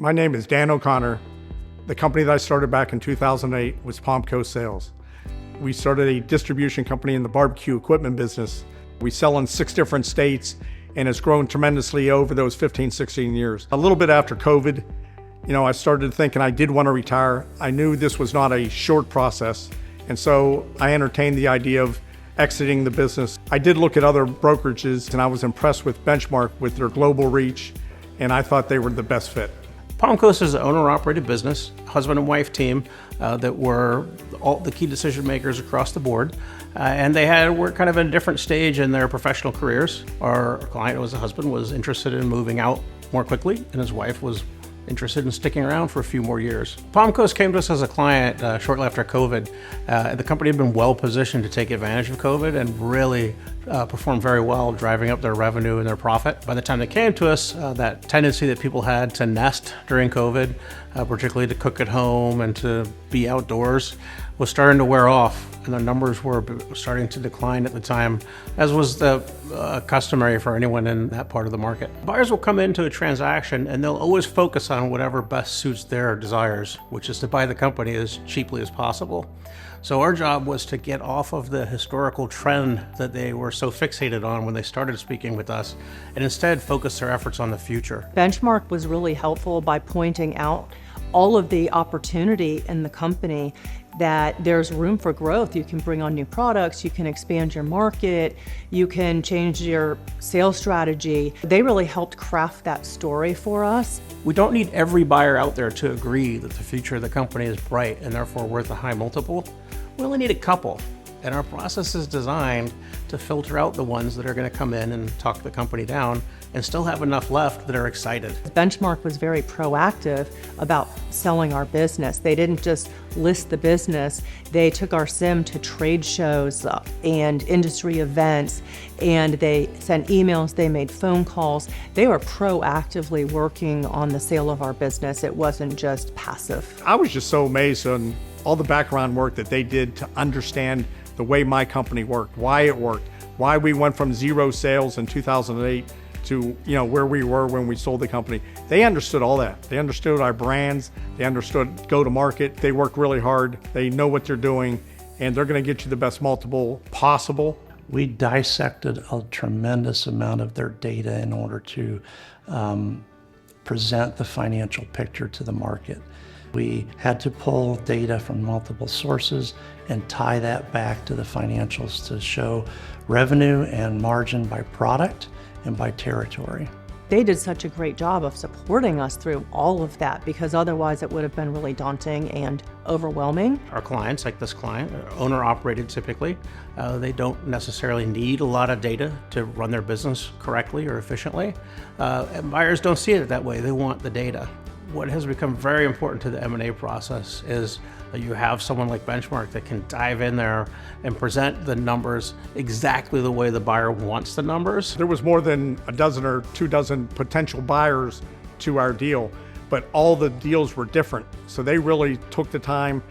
My name is Dan O'Connor. The company that I started back in 2008 was Pomco Sales. We started a distribution company in the barbecue equipment business. We sell in 6 different states, and it's grown tremendously over those 15, 16 years. A little bit after COVID, I started thinking I did want to retire. I knew this was not a short process, and so I entertained the idea of exiting the business. I did look at other brokerages, and I was impressed with Benchmark with their global reach, and I thought they were the best fit. Pomco is an owner-operated business, husband and wife team that were all the key decision makers across the board. And were kind of in a different stage in their professional careers. Our client, who was a husband, was interested in moving out more quickly, and his wife was interested in sticking around for a few more years. Pomco's came to us as a client shortly after COVID. The company had been well positioned to take advantage of COVID and really performed very well, driving up their revenue and their profit. By the time they came to us, that tendency that people had to nest during COVID, particularly to cook at home and to be outdoors, was starting to wear off, and the numbers were starting to decline at the time, as was the customary for anyone in that part of the market. Buyers will come into a transaction and they'll always focus on whatever best suits their desires, which is to buy the company as cheaply as possible. So our job was to get off of the historical trend that they were so fixated on when they started speaking with us, and instead focus their efforts on the future. Benchmark was really helpful by pointing out all of the opportunity in the company, that there's room for growth. You can bring on new products, you can expand your market, you can change your sales strategy. They really helped craft that story for us. We don't need every buyer out there to agree that the future of the company is bright and therefore worth a high multiple. We only need a couple. And our process is designed to filter out the ones that are going to come in and talk the company down and still have enough left that are excited. Benchmark was very proactive about selling our business. They didn't just list the business, they took our SIM to trade shows and industry events, and they sent emails, they made phone calls. They were proactively working on the sale of our business. It wasn't just passive. I was just so amazed on all the background work that they did to understand the way my company worked, why it worked, why we went from 0 sales in 2008 to where we were when we sold the company. They understood all that. They understood our brands, they understood go-to-market. They work really hard, they know what they're doing, and they're going to get you the best multiple possible. We dissected a tremendous amount of their data in order to present the financial picture to the market. We had to pull data from multiple sources and tie that back to the financials to show revenue and margin by product and by territory. They did such a great job of supporting us through all of that, because otherwise it would have been really daunting and overwhelming. Our clients, like this client, are owner-operated typically. They don't necessarily need a lot of data to run their business correctly or efficiently. And buyers don't see it that way. They want the data. What has become very important to the M&A process is that you have someone like Benchmark that can dive in there and present the numbers exactly the way the buyer wants the numbers. There was more than a dozen or 2 dozen potential buyers to our deal, but all the deals were different. So they really took the time,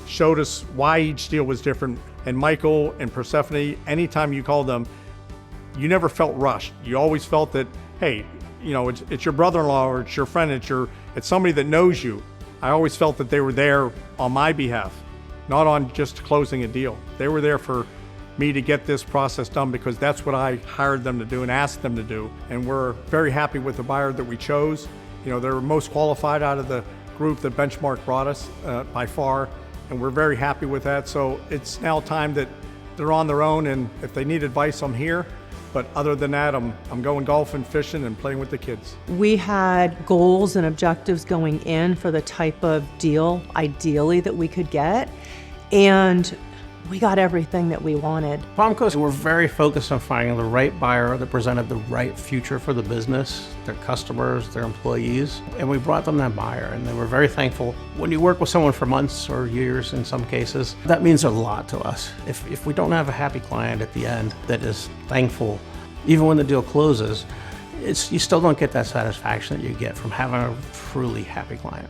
showed us why each deal was different. And Michael and Persephone, anytime you called them, you never felt rushed. You always felt that, hey, it's your brother-in-law or it's your friend, it's somebody that knows you. I always felt that they were there on my behalf, not on just closing a deal. They were there for me to get this process done because that's what I hired them to do and asked them to do. And we're very happy with the buyer that we chose. They were most qualified out of the group that Benchmark brought us by far, and we're very happy with that. So it's now time that they're on their own, and if they need advice, I'm here. But other than that, I'm going golfing, fishing, and playing with the kids. We had goals and objectives going in for the type of deal, ideally, that we could get, and we got everything that we wanted. Pomco, we're very focused on finding the right buyer that presented the right future for the business, their customers, their employees, and we brought them that buyer, and they were very thankful. When you work with someone for months or years in some cases, that means a lot to us. If we don't have a happy client at the end that is thankful, even when the deal closes, you still don't get that satisfaction that you get from having a truly happy client.